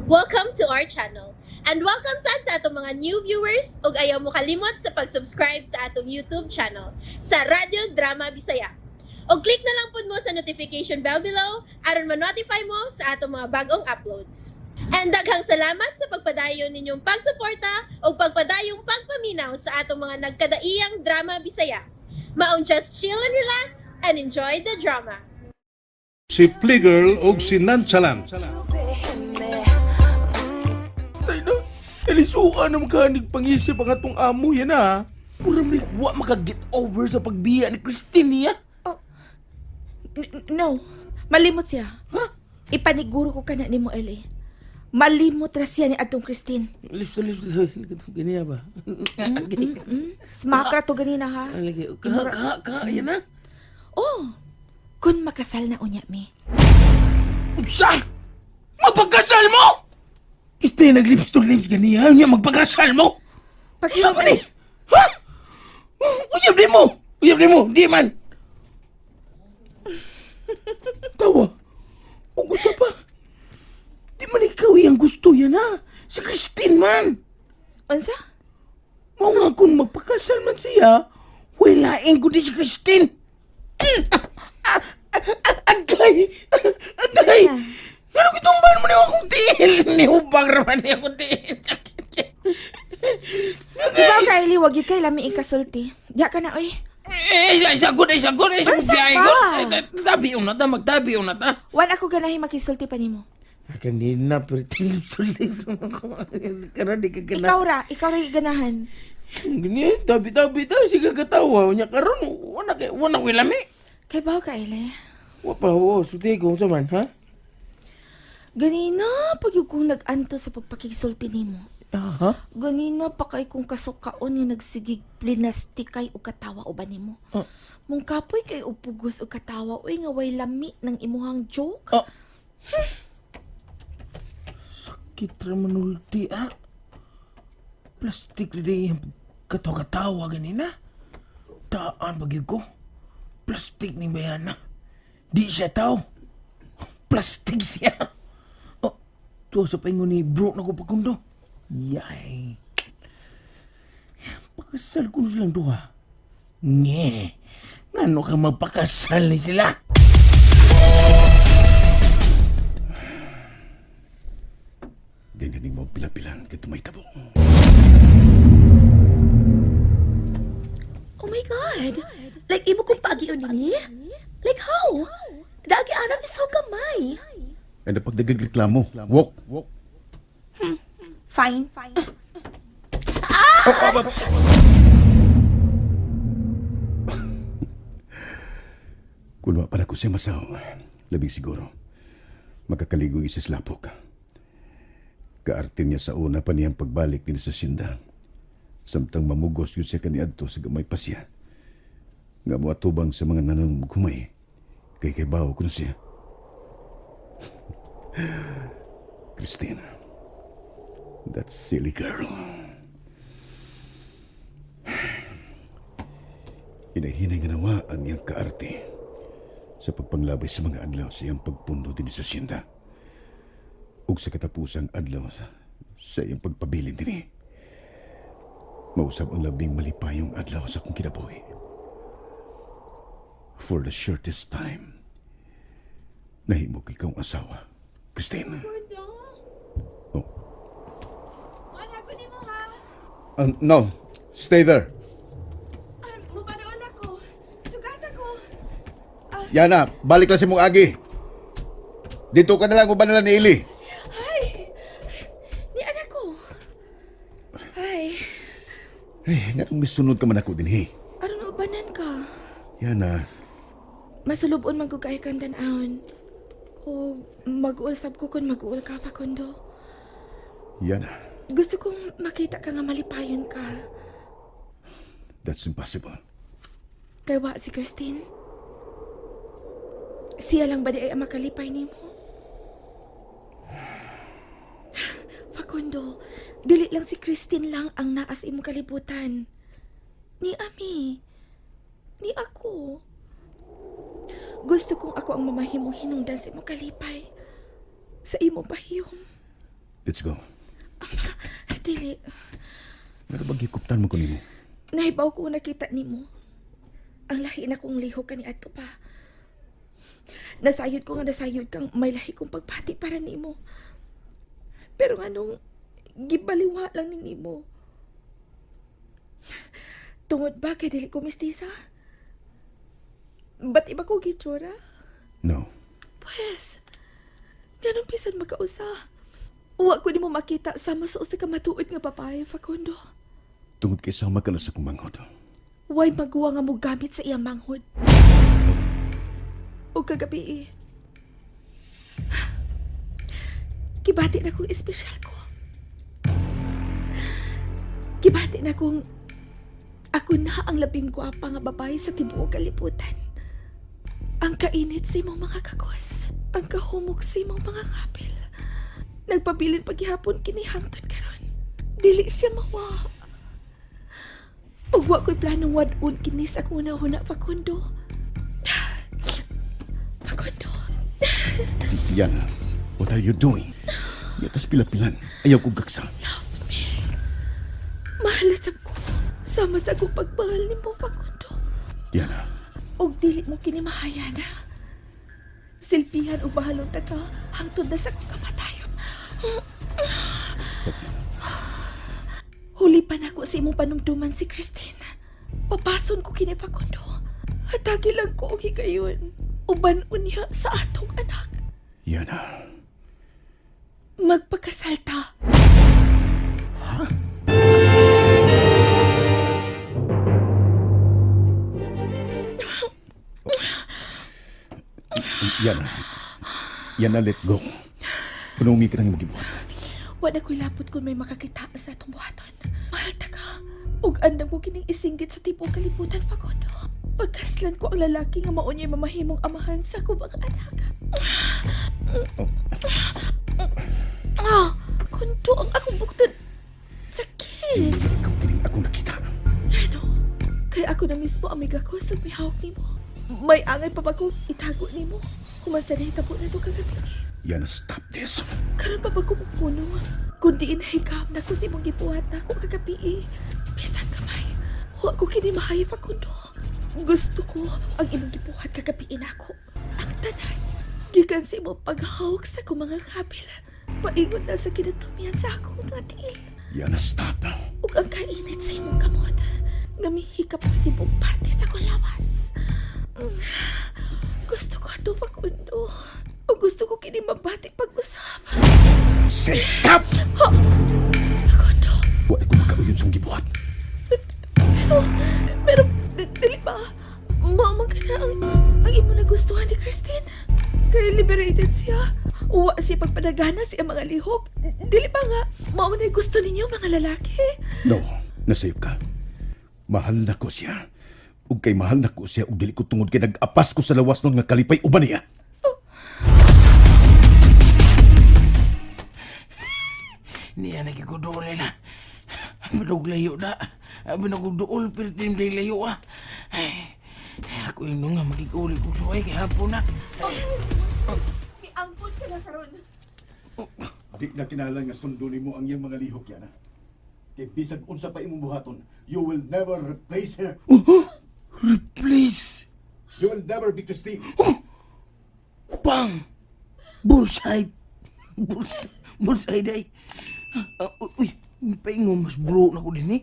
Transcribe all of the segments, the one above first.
Welcome to our channel. And welcome sa atong mga new viewers ug ayaw mo kalimot sa pag-subscribe sa atong YouTube channel sa Radio Drama Bisaya. O click na lang pud mo sa notification bell below aron ma-notify mo sa atong mga bagong uploads. And daghang salamat sa pagpadayon ninyong pagsuporta o pagpadayong pagpaminaw sa atong mga nagkadaiyang Drama Bisaya. Maong just chill and relax and enjoy the drama. Si Pligirl o si Nonchalant. Tay na, kalisuan na makanig pangisip ang atong amo yan ha. Mura mo wa maka-get over sa pagbiya ni Christine niya. No, malimot siya. Ha? Ipaniguro ko ka na ni mo, Eli. Malimot ra siya ni atong Christine. Lift. Ganyan ba? Smakra to ganina ha. Lagi, yan na. Oh, kun makasal na unya mi. Sa? Mapagkasal mo? Ito nag-lips to lips ganiya niya magpagkasal mo? Saan ba ni? Ha? Uyab di mo, di man. Tawa. Huwag usa pa. Di man ikaw yung gusto yan ha. Si Christine man. Unsa? Mao nga kung magpakasal man siya, walain ko di si Christine. Agay! Pero kitumban mo niyo akong tiil. Nihubang naman niya akong tiil. Ikaw ka, Eli, wag yung kay lami ikasulti. Diya ka na, oy. Sagot. Basta pa. Magtabi na ta. Wan ako ganahin makisulti pa nimo. Kanina, pero tilis. Karena di ka gana. Ikaw ra ganahan. Ganyan, tabi-tabi ta. Sige katawa. Nya karon wana ko ilami. Kay baw ka, Eli. Wapa, suti ko sa man, ha? Ganina, pag yung kung nag-anto sa pagpakisulti nimo. Aha? Ganina pa kay kung kasukaon yung nagsigig plinastikay o katawa o ba nimo. Mong kapoy kay upugos o katawa o nga way lami ng imuhang joke. Sakit raman ulti, ha? Plastik rin yung katawa ganina. Daan bagay ko. Plastik ni bayana. Di siya tao. Plastik siya. Tuwa sa paingon ni bro na ko pagkundo. Yay. Pakasal ko na silang duha. Nye. Ngano ka magpakasal ni sila? Dininig mo pila-pilan kay tumaytabo. Oh my God! Like, imo kong pag-iyon ni? Like, how? Dagi anak ni so gamay. Ay napagdagag-reklamo. Walk. Fine. Kung wa pala ko siya masaw, labing siguro, makakaligoy sa slapok. Kaarte niya sa una pa niyang pagbalik din sa sinda. Samtang mamugos yun siya kaniadto sa gamay pasya. Nga mo atubang sa mga nananumugumay. Kay bawo ko na siya. Christine, that silly girl. Hinahinay nga nawa ang iyang kaarte sa pagpanglabay sa mga adlaw sa iyang pagpundo din sa sinda. Ug sa katapusang adlaw sa iyang pagpabilin din. Mausab ang labing malipayong adlaw sa akong kinabuhi. For the shortest time, nahimog ikaw ang asawa, Christine. Oh. No, stay there. Mabanoon ako. Sugat ako. Yana, balik lang si mong agi. Dito ka na lang uban nila ni Ili. Ay! Ni anak ko. Ay, Ay, nga kung misunod ka man ako din, he. aron na ubanan ka. Yana, Masulubon man ko kay kandan-ahon. O mag-uulsab ko kung mag-uul ka pa kundo. Yana, Gusto kong makita ka nga malipayon ka. that's impossible. Kay wa si Christine. Siya lang ba di ay ang makalipay ni mo? Facundo, dili lang si Christine lang ang naas imong kalibutan. Ni Ami. Ni ako. Gusto kong ako ang mamahimong hinungdan sa imong kalipay. Sa imo pahiyom. Let's go. Dili. Nagabagikuptan mo ko nimo. Nahibaw ko nakita nimo. Ang lahi na kong lihok ka ni ato pa. Nasayod ko nga nasayod kang may lahi kong pagpati para nimo. Pero anong gibaliwa lang ni nimo. Tungod ba kay dili ko mestiza? Ba't iba ko gitsura? No. Pues, ganun pisan magkausa. Uwa ko ni mo makita sama sa usa ka matuod nga babae, Facundo. Tungod kay sama ka na sa kumanghod. Way magawa nga mo gamit sa iyang manghod. O kagabi Kibati na kong espesyal ko. Kibati na kong ako na ang labing gwapa nga babae sa tibuok kalibutan. Ang kainit sa imong mga kagos. Ang kahumok sa imong mga ngapil. Nagpabilin paghihapon kini hangtod karon. Dili siya mawa. Ug wa ko'y planong wad-un kini sa akong una-una, Facundo. Facundo. Yana, what are you doing? Yatas pila-pilan. Ayaw kong gaksa. Love me. Mahalasap ko. Sama sa akong pagmahal ni mo, Facundo. Yana, Og dili mo kini mahayana. Silpihan og bahalon ta ka hangtod na sa akong kamatayon. Huli pa na ko sa imong panumduman si Christine. Papason ko kini Facundo. Hatagi lang ko og higayon. Uban unya sa atong anak. Yana. Magpakasalta. Yana. Yana, let go. Punungi ka nang magibuhat. Wala ko'y lapot kung may makakita sa atong buhaton. Mahal ta ka. Ug andam ko kining isinggit sa tipong kalibutan, Facundo. Pagkaslan ko ang lalaki nga mao niya'y mamahimong amahan sa akong mga anak. Kundo ang akong bukton. Sakit. Ikaw kining akong nakita. Ano? Kaya ako na mismo amiga ko sa mihawak ni mo. May angay pa ba ko itago ni mo? Kumasa na hitabo na ito kagabi. Yana, stop this. Karon pa ba ko pupuno? Kundi inahigam na ko sa imong gibuhat na ako kagabi. Bisan kamay. Huwag ko kini mahay, Facundo. Gusto ko ang imong gibuhat kagabi ako. Ang tanan. Gikan sa imong paghawak sa akong mga kabil. Paingon na sa kinatumian sa akong mga tiil. Yana, stop. Ug ang kainit sa imong kamot. Namihikap sa tibong parte sa akong lawas. Gusto ko ato, Facundo. O gusto ko kini mabati pag-usap. Say stop! Facundo. Wala ko makauyon sa gibuhat. Pero, dili ba? Maamang ka na ang imo nagustuhan ni Christine. Kaya liberated siya. Uwa siya pagpadagana siya mga lihok. Dili ba nga, maamang na gusto ninyo mga lalaki? No, nasayop ka. Mahal na ko siya. Ug kay mahal na ko siya ug dili ko tungod kay nag-apas ko sa lawas nun nga kalipay uban niya. Niya nagikuduol nila. Maduglayo na. Binaguduol pero tinday layo Ay, ako yung nga magiguli kong suway kaya hapon na. May angkot ka na karon. Di na kinahanglan nga sundo nimo ang iyang mga lihok yana. Kay bisag unsa pa imong buhaton, you will never replace her. Replace! You will never be Christine. Bang! Bullseye! Bullseye day! Uy, paingo mas bro na ko din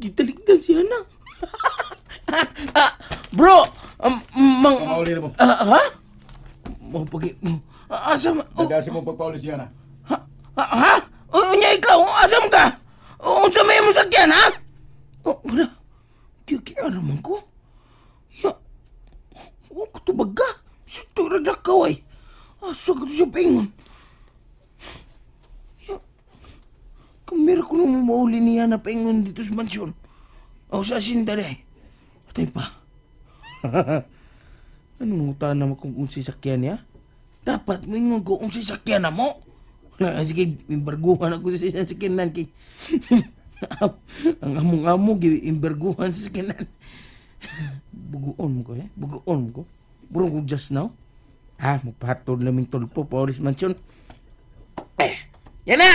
Gitaligdan siya na. Bro! Pamauli na mo. Ha? Mau pagi... Asam... Nagdasi mo pagpauli siya na. Ha? Unya ikaw, asam ka? Unsa may mo sakyan, ha? Wala. Kaya naman ko. Ya. Ko tubag ka. Sito raglakaw ay. Asa ka to siya paingon. Ya. Kamera ko nung mauli niya na paingon dito sa mansyon. O sa asinda rin. Atay pa. Anong utana mo kung sasakyan niya? Dapat mo ingon ko kung sasakyan na mo. Sige, imbarguhan ako sa sakinan kay... Ang among-amo, imbarguhan sa sakinan. Buguon mo ko, buguon mo ko. Burong ko just now. Magpahatod naming tulpo, Paulis Mansion. Yan na!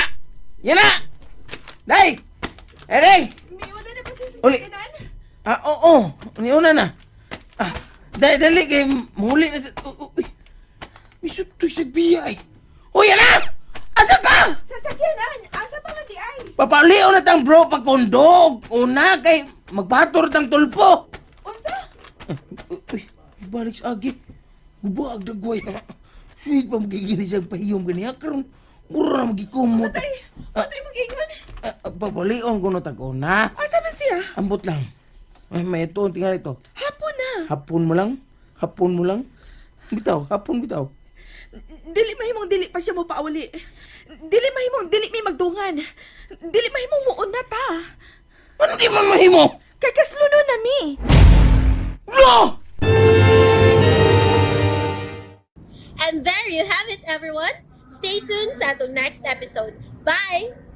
Yan na! Day! Day! May una na ba sa Uli. sasakyanan? Oo. Niuna na. Dali kay muli na. Uy. Misut to sa biya eh. Uy, yan na! Asa ka? Sasakyanan! Asa pa nga di ay? Papaliw na tang bro pagkondog. Una kay magbator tang tulpo. Unsa? Uy, balik sa agi. Gubag dagway. Sweet pa magigini sa pahiyom ganiya karon. Mura na magikumot. Patay mag-ingon. Papaliw ko na tag-una. Asa man siya? Ambot lang. Ay, may ito. Tingnan ito. Hapon na. Hapon mo lang. Hapon mo lang. Bitaw. Hapon bitaw. Dili mahimong dili pa siya mo pauli. Dili mahimong dili may magdungan. Dili mahimong muuna ta. Ano di man mahimo? Kay kasluno na mi. No! And there you have it, everyone. Stay tuned sa atong next episode. Bye!